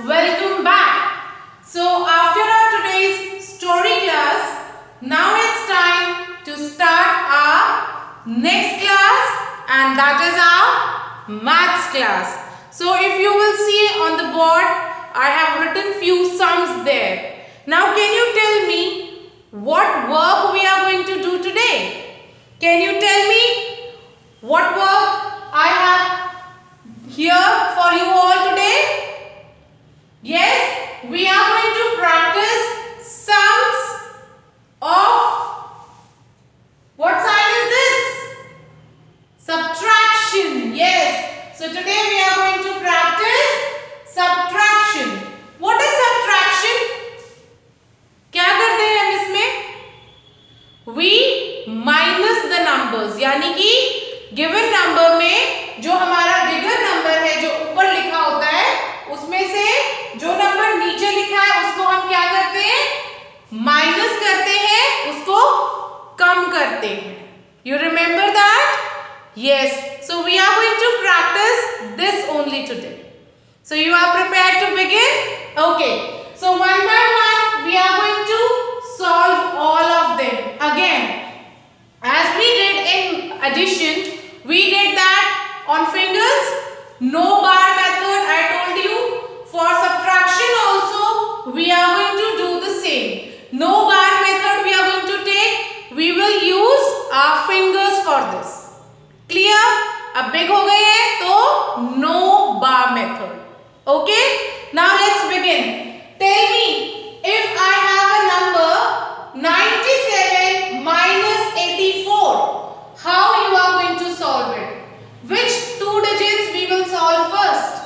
welcome back. So after our today's story class, now it's time to start our next class, and that is our maths class. So if you will see on the board, I have written few sums there. Now can you tell me what work we are going to do today? Can you tell me what work I have here for you all today? Yes, we are going to practice sums of, what side is this? Subtraction. Yes. So today we are going to practice subtraction. What is subtraction? क्या करते हैं हम इसमें? We minus the numbers. यानी कि given number में जो हमारा bigger number है, जो ऊपर लिखा होता है, उसमें से जो नंबर नीचे लिखा है उसको हम क्या करते हैं? माइनस करते हैं, उसको कम करते हैं. You remember that? Yes. So we are going to practice this only today. So you are prepared to begin? Okay. So one by one we are going to solve all of them. Again, as we did in addition, we did that on fingers. No bar method, I told you. For subtraction also, we are going to do the same. No bar method we are going to take. We will use our fingers for this. Clear? अब big हो गए हैं तो no bar method. Okay? Now let's begin. Tell me, if I have a number 97 minus 84, how you are going to solve it? Which two digits we will solve first?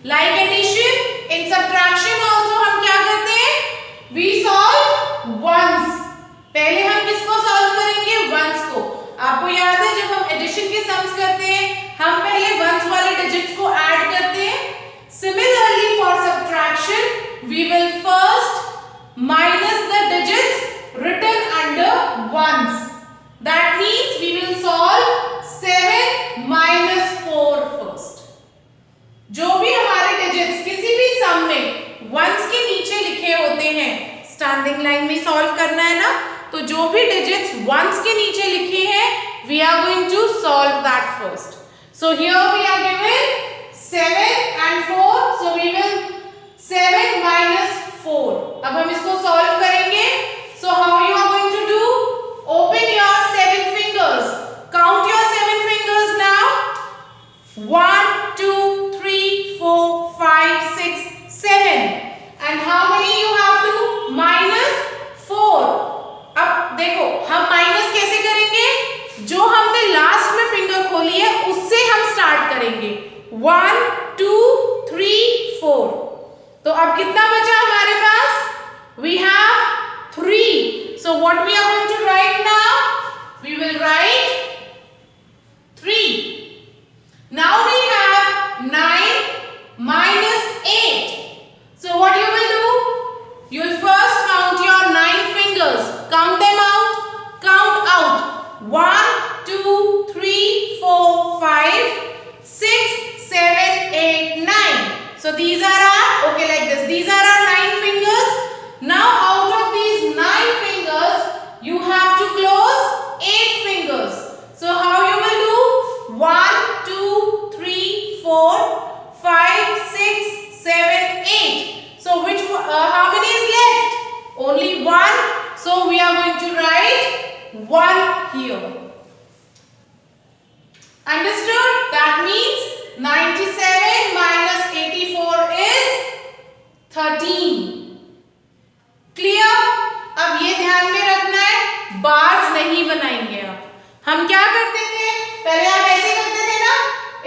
Like addition, in subtraction also हम क्या करते हैं? We solve ones. पहले हम किसको solve करेंगे? Ones को. आपको याद है जब हम addition के sums करते हैं, हम पहले ones वाले digits को add करते हैं. Similarly for subtraction, we will first minus the digits written under ones. That means we will solve 7 minus 4 first. जो भी हमारे डिजिट्स किसी भी सम में वंस के नीचे लिखे होते हैं, स्टैंडिंग लाइन में सॉल्व करना है ना, तो जो भी डिजिट्स वंस के नीचे लिखे हैं, we are going to solve that first. So here we are given 7 and 4, so we will 7 minus 4. अब हम इसको सॉल्व करेंगे. So how you are going to do? Open your 7 fingers. Count your 7 fingers now. 1, 2, 3, 4, 5, 6, 7. And how many you have to minus? 4. अब देखो हम minus कैसे करेंगे? जो हमने लास्ट में फिंगर खोली है उससे हम स्टार्ट करेंगे. 1, 2, 3, 4. तो अब कितना बचा हमारे पास? We have 3. So what we are going to write now? We will write 3. Now we have 9 minus 8. So what you will do? You will first count your 9 fingers. Count them out. Count out. 1, 2, 3, 4, 5, 6, 7, 8, 9. So these are our, okay, like this. These are our 9 fingers. Now out of these 9 fingers, you have to close 8 fingers. So how you will do? 1, 2, 3, 4, 5, 6, 7, 8. So which how many is left? Only 1. So we are going to write 1 here. Understood? That means 97 minus 84 is 13. Clear? अब ये ध्यान में रखना है, bars नहीं बनाएंगे आप. हम क्या करते थे? पहले आप ऐसे करते थे ना?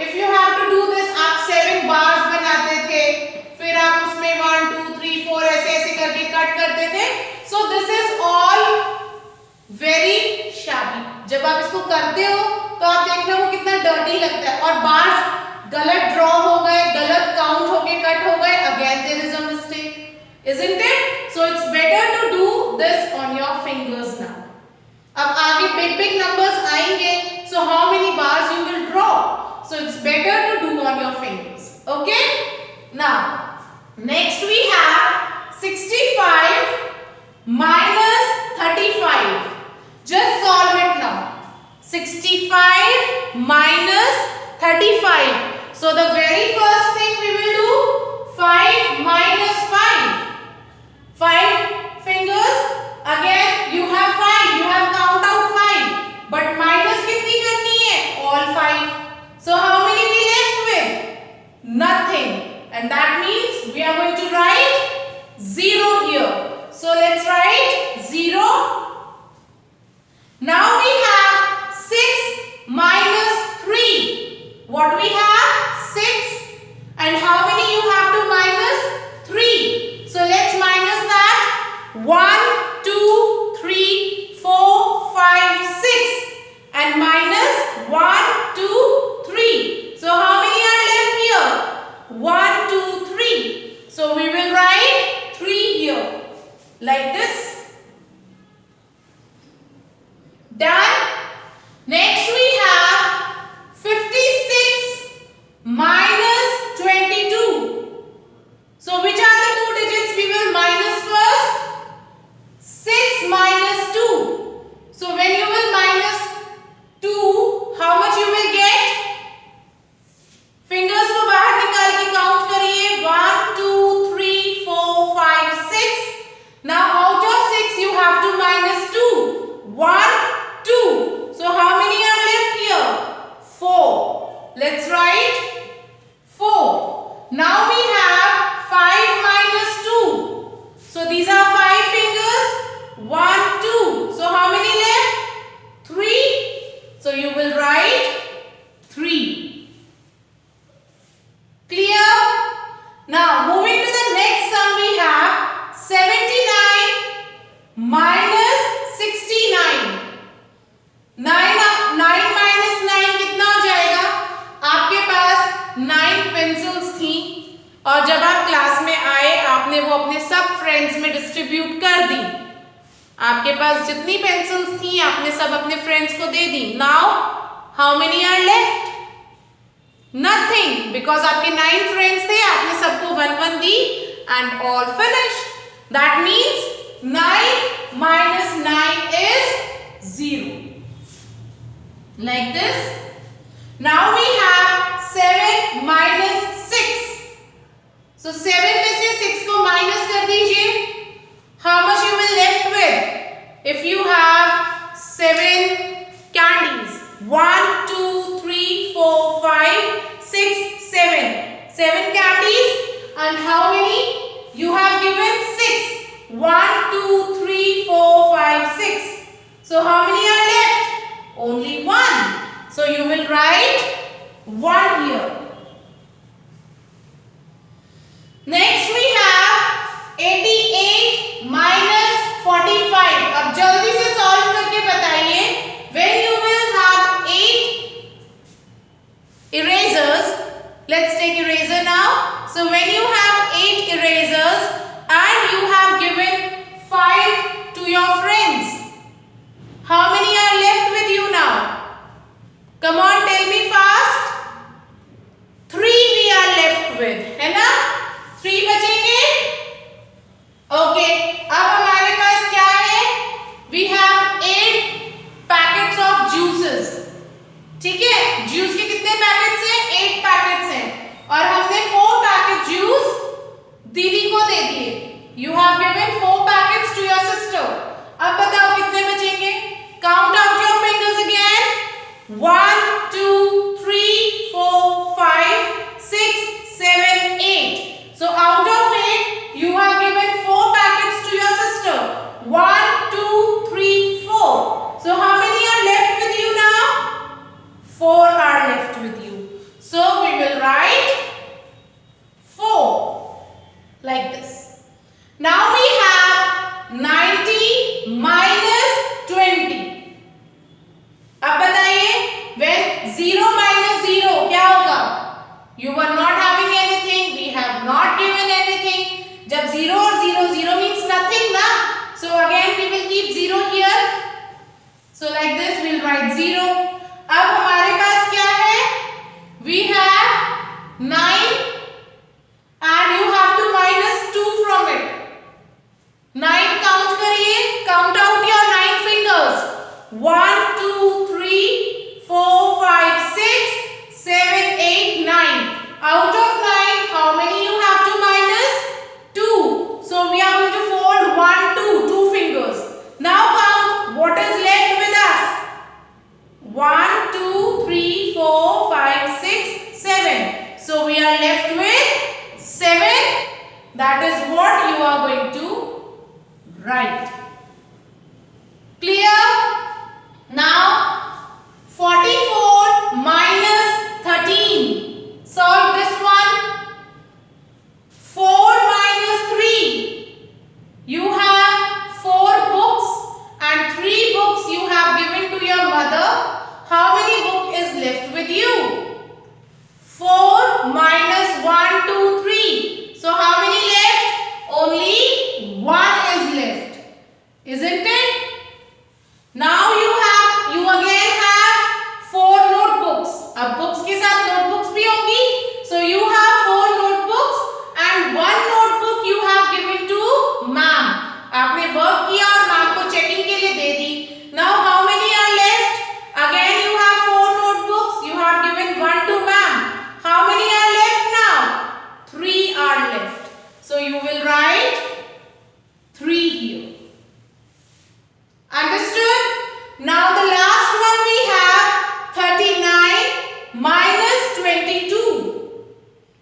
If you have to do this, आप 7 बार्स बनाते थे, फिर आप उसमें 1, 2, 3, 4 ऐसे ऐसे करके कट करते थे. So this is all very shabby. जब आप इसको करते हो तो आप देखना वो कितना डर्टी लगता है, और बार्स गलत ड्रॉ हो गए, गलत काउंट हो गए, कट हो गए. Again there is a mistake, isn't it? So it's better to do this on your fingers now. अब आगे big numbers आएंगे, so how many bars you will draw? So it's better to do on your fingers. Okay? Now Next we have 65 minus 35. Just solve it now. 65 minus 35. So the very first thing we will do, 5 minus 5. 5 fingers. Again you have 5. You have count out 5. But minus कितनी करनी है? All 5. So how many we left with? Nothing. And that means we are going to write 0 here. So let's write 0. Now we have 6 minus 3. What we have? 6. And how many you have to minus? 3. So let's minus that. 1, 2, 3, 4, 5, 6. And minus 1, 2, 3. So how many are left here? 1, 2, 3. So we will write 3 here. Like this. Done. Next we have 56 minus 22. So which are the two digits we will minus first? 6 minus 2. So when you will minus 2, how much you will get? Fingers को बाहर निकाल के count करिए. 1, 2, 3, 4, 5, 6. Now out of 6 you have to minus 2. 1, 2. So how many are left here? 4. Let's write 4. Now we have 5 minus 2. So these are 5 fingers. 1, 2. So how many left? 3. So you will write 3. Clear? Now moving to the next sum, we have 79 minus 69. 9 minus 9 कितना हो जाएगा? आपके पास 9 pencils थी और जब आप class में आए आपने वो अपने सब फ्रेंड्स में डिस्ट्रीब्यूट कर दी. आपके पास जितनी पेंसिल्स थी आपने सब अपने फ्रेंड्स को दे दी. Now how many are left? Nothing, because आपके 9 friends थे, आपने सबको 1 दी and all finished. That means 9 minus 9 is 0. Like this. Now we have 7 minus 6. So 7 में से 6 को minus कर दीजिए. How much you will left with? If you have 7 candies. 1, 2, 3, 4, 5, 6, 7. 7 candies. And how many? You have given 6. 1, 2, 3, 4, 5, 6. So how many are left? Only 1. So you will write 1 here. Next we have 88 minus 45. अब जल्दी से solve करके बताइए. When you will have 8 erasers, let's take eraser now. So when you have 8 erasers and you have given 5 to your friends, how many are left with you now? Come on, tell me fast. 3 we are left with, है ना? 3 बचेंगे. Okay. अब हमारे पास क्या है? We have 8 packets of juices. ठीक है, juice के कितने पैकेट्स हैं? 8 पैकेट्स हैं और हमने 4 पैकेट जूस दीदी को दे दिए. You have given 4 packets to your sister. अब बताओ कितने बचेंगे? Count out your fingers again. 1, 2, 3, 4, 5, 6, 7, 8. So out of 8 you have given 4 packets to your sister. 1, 2, 3, 4. So how many are left with you now? 4 are left with you. So we will write 4 like this. Now we have 90 minus 20. अब बताइए, when 0 minus 0 क्या होगा? You were not having anything. We have not given anything. जब 0 और 0, 0 means nothing ना. So again we will keep 0 here. So like this we'll write 0. अब हमारे पास क्या है? We have 9 and you have to minus left with 7. That is what you are going to write. Clear? Now 44 minus 13. Solve this one. 4 minus 3. You have 4 books and 3 books you have given to your mother. How many book is left with you? 4 minus 1, 2, 3. So how many left? Only 1 is left. Isn't it? Now you again have 4 notebooks. अब books के साथ notebooks भी होंगी. So you have 4 notebooks and 1 notebook you have given to ma'am. आपने work किया और ma'am को checking के लिए दे दी. Now how many are left? Again you have 4 notebooks. You have given 1 to ma'am. How many are left now? 3 are left. So you will write 3 here. Understood? Now the last one we have 39 minus 22.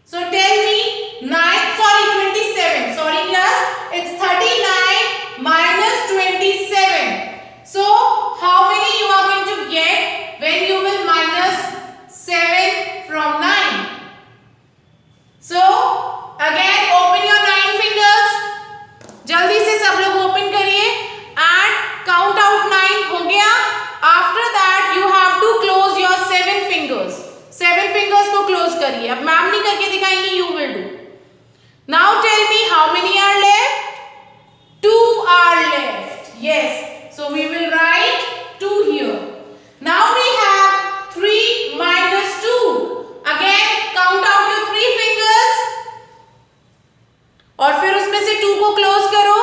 So tell me 27. Sorry class. It's 39 minus 27. So how many you are going to get when you will minus 7 from 9? So again open your 9 fingers. जल्दी से सब लोग open करिए and count out 9. हो गया? After that you have to close your 7 fingers. 7 fingers को close करिए. अब मैम नहीं करके दिखाएंगे, you will do. Now tell me how many are left? 2 are left. Yes. So we will write 2 here. Now we have 3 minus 2. Again count out your 3 fingers. और फिर उसमें से 2 को close करो.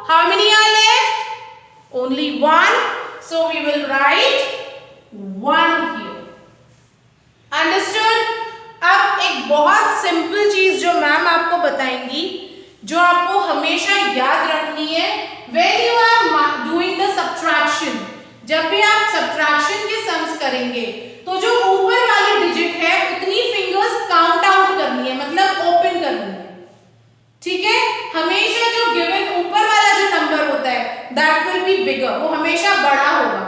How many are left? Only 1. So we will write 1 here. Understood? अब एक बहुत simple चीज जो मैम आपको बताएंगी, जो आपको हमेशा याद रखनी है when you are doing the subtraction. जब भी आप subtraction के सम्स करेंगे तो जो ऊपर वाली डिजिट है उतनी फिंगर्स काउंट आउट करनी है, मतलब ओपन करनी है. ठीक है? हमेशा जो गिवन ऊपर वाला जो नंबर होता है दैट विल बी बिगर, वो हमेशा बड़ा होगा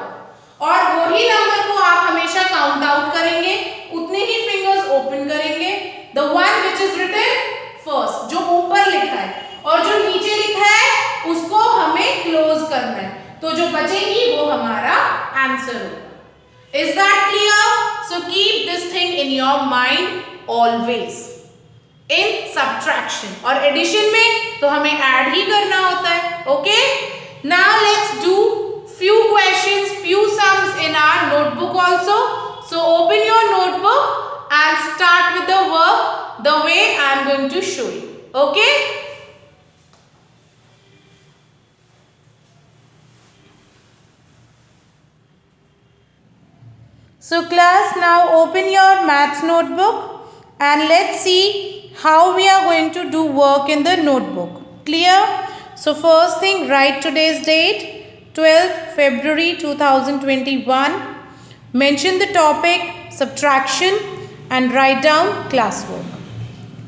और वही नंबर को आप हमेशा काउंट आउट करेंगे, उतने ही फिंगर्स ओपन करेंगे. The one which is written first, जो ऊपर लिखा है, और जो नीचे लिखा है उसको हमें क्लोज करना है. तो जो बचेगी वो हमारा आंसर होगा. Is that clear? So keep this thing in your mind always. In subtraction और एडिशन में तो हमें ऐड ही करना होता है. Okay, now let's do few questions, few sums in our notebook also. So open your notebook and start with the work the way I am going to show you. Okay? So class, now open your maths notebook and let's see how we are going to do work in the notebook. Clear? So first thing, write today's date, 12th February 2021. Mention the topic subtraction and write down classwork.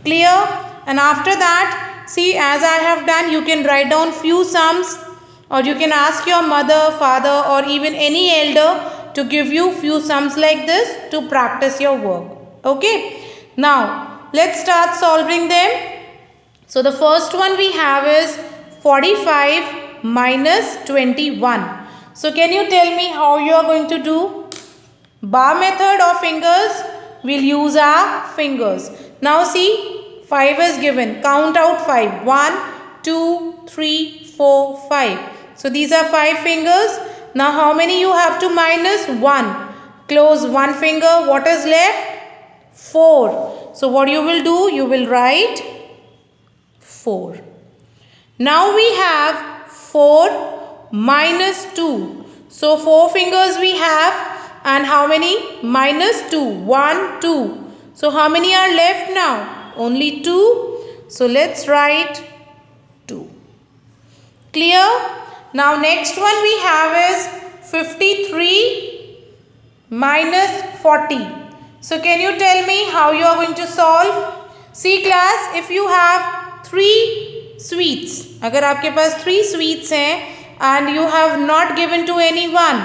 Clear? And after that, see, as I have done, you can write down few sums, or you can ask your mother, father, or even any elder to give you few sums like this to practice your work. Okay? Now, let's start solving them. So the first one we have is 45 minus 21. So can you tell me how you are going to do? Bar method or fingers? We'll use our fingers. Now see, 5 is given. Count out 5. 1, 2, 3, 4, 5. So these are 5 fingers. Now how many you have to minus? 1. Close one finger. What is left? 4. So what you will do? You will write 4. Now we have 4 minus 2. So 4 fingers we have, and how many? Minus 2. 1, 2. So how many are left now? Only 2. So let's write 2. Clear? Now next one we have is 53 minus 40. So can you tell me how you are going to solve? See class, if you have 3 sweets, अगर आपके पास 3 sweets हैं and you have not given to anyone,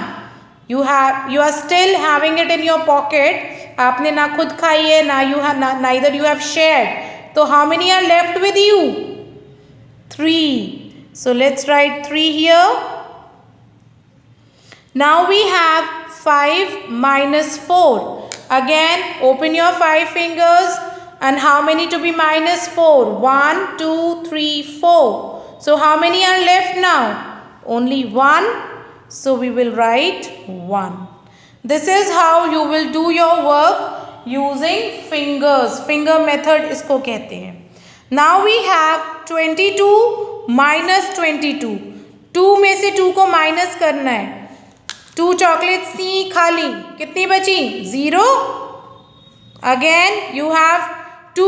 you are still having it in your pocket, आपने ना खुद खाई है ना नाइदर यू हैव शेयर्ड, तो how many are left with you? 3. So let's write 3 here. Now we have 5 minus 4. Again, open your 5 fingers. And how many to be minus 4? 1, 2, 3, 4. So how many are left now? Only 1. So we will write 1. This is how you will do your work using fingers. Finger method इसको कहते हैं. Now we have 22 minus 22. 2 में से 2 को minus करना है. 2 chocolates थी खाली, कितनी बची? 0. Again you have 2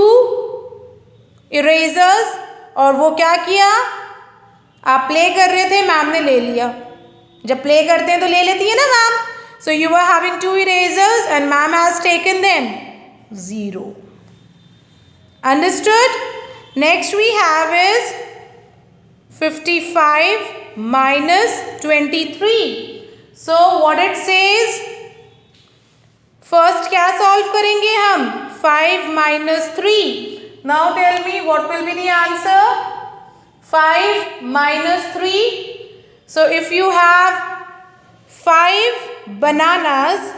इरेजर्स, और वो क्या किया? आप प्ले कर रहे थे, मैम ने ले लिया. जब प्ले करते हैं तो ले लेती है ना ma'am. So you were having 2 erasers and ma'am has taken them. 0. Understood? Next we have is 55 minus 23. So what it says? First क्या solve करेंगे हम? 5 minus 3. Now tell me what will be the answer? 5 minus 3. So if you have 5 bananas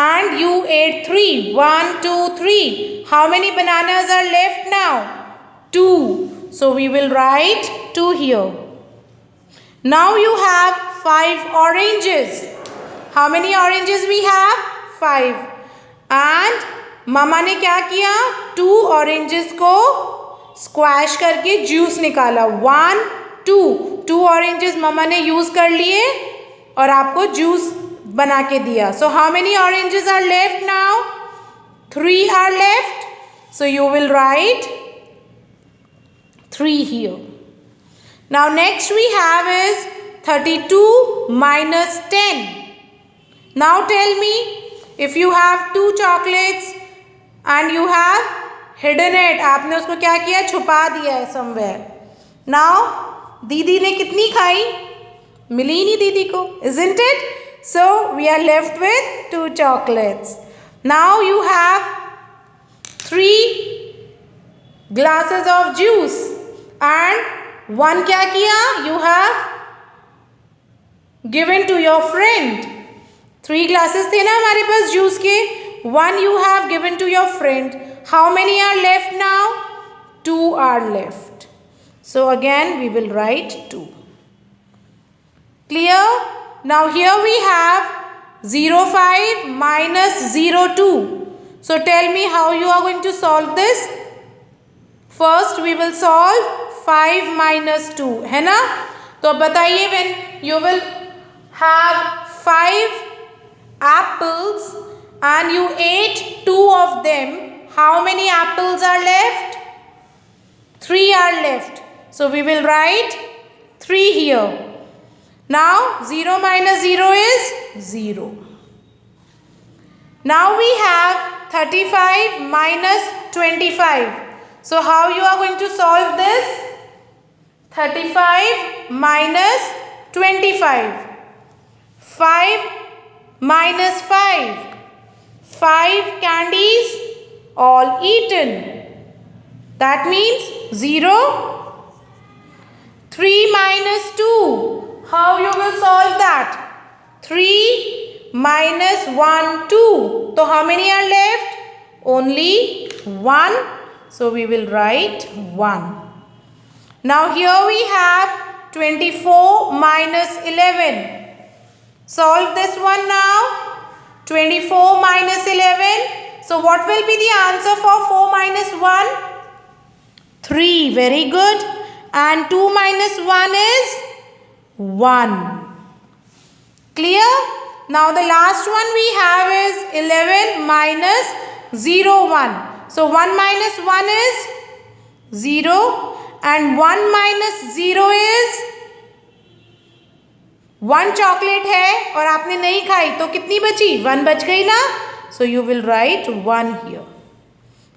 and you ate 3, 1, 2, 3. How many bananas are left now? 2. So we will write 2 here. Now you have 5 oranges. How many oranges we have? 5. And मामा ने क्या किया? 2 oranges को squash करके juice निकाला. 1, 2. 2 oranges मामा ने use कर लिए और आपको जूस बना के दिया. So how many oranges are left now? 3 are left. So you will write 3 here. Now next we have is 32 minus 10. Now tell me, if you have 2 chocolates and you have hidden it, आपने उसको क्या किया? छुपा दिया है somewhere. Now दीदी ने कितनी खाई? मिली नहीं दीदी को, isn't it? So we are left with 2 chocolates. Now you have 3 glasses of juice and 1 क्या किया? You have given to your friend. 3 glasses थे ना हमारे पास जूस के. 1 you have given to your friend. How many are left now? 2 are left. So again we will write 2. Clear? Now here we have 0.5 minus 0.2. So tell me how you are going to solve this. First we will solve 5 minus 2. है ना? तो बताइए, when you will have 5 apples and you ate 2 of them, how many apples are left? 3 are left. So we will write 3 here. Now 0 minus 0 is 0. Now we have 35 minus 25. So how you are going to solve this? 35 minus 25. 5 minus 5. 5 candies all eaten. That means 0. 3 minus 2. How you will solve that? 3 minus 1, 2. So how many are left? Only 1. So we will write 1. Now here we have 24 minus 11. Solve this one now. 24 minus 11. So what will be the answer for 4 minus 1? 3. Very good. And 2 minus 1 is 1. Clear? Now the last one we have is 11 minus 0, 1. So 1 minus 1 is 0 and 1 minus 0 is 1 chocolate है और आपने नहीं खाई तो कितनी बची? 1 बच गई ना? So you will write 1 here.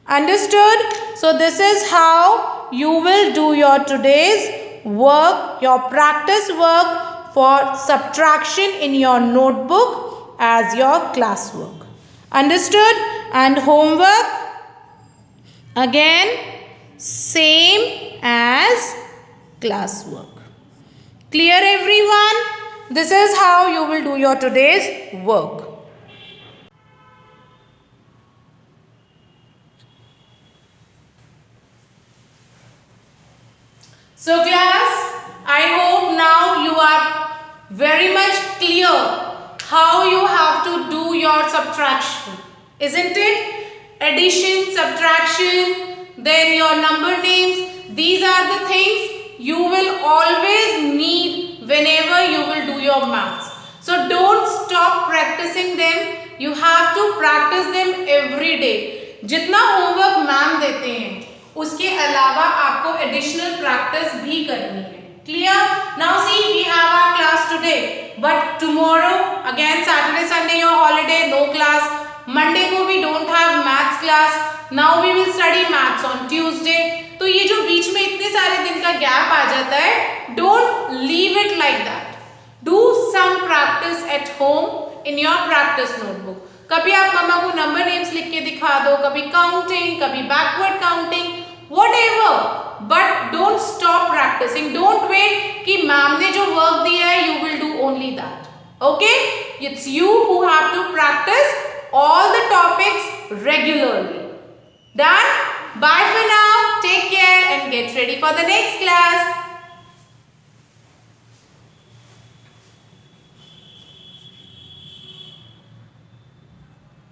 Understood? So this is how you will do your today's work, your practice work for subtraction in your notebook as your classwork. Understood? And homework again same as classwork. Clear everyone? This is how you will do your today's work. So class, I hope now you are very much clear how you have to do your subtraction. Isn't it? Addition, subtraction, then your number names. These are the things you will always need whenever you will do your maths. So don't stop practicing them. You have to practice them every day. जितना homework ma'am देते हैं उसके अलावा आपको additional practice भी करनी है. Clear? Now see, we have our class today, but tomorrow again Saturday Sunday your holiday, no class. Monday को we don't have maths class. Now we will study maths on Tuesday. तो ये जो बीच में इतने सारे दिन का गैप आ जाता है, don't leave it like that. Do some practice at home in your practice notebook. कभी आप मम्मा को नंबर नेम्स लिख के दिखा दो, कभी काउंटिंग, कभी backward counting, whatever, but don't stop practicing. Don't wait कि मैम ने जो वर्क दिया है you will do only that. Okay? It's you who have to practice all the topics regularly. Done? Bye for now. Take care and get ready for the next class.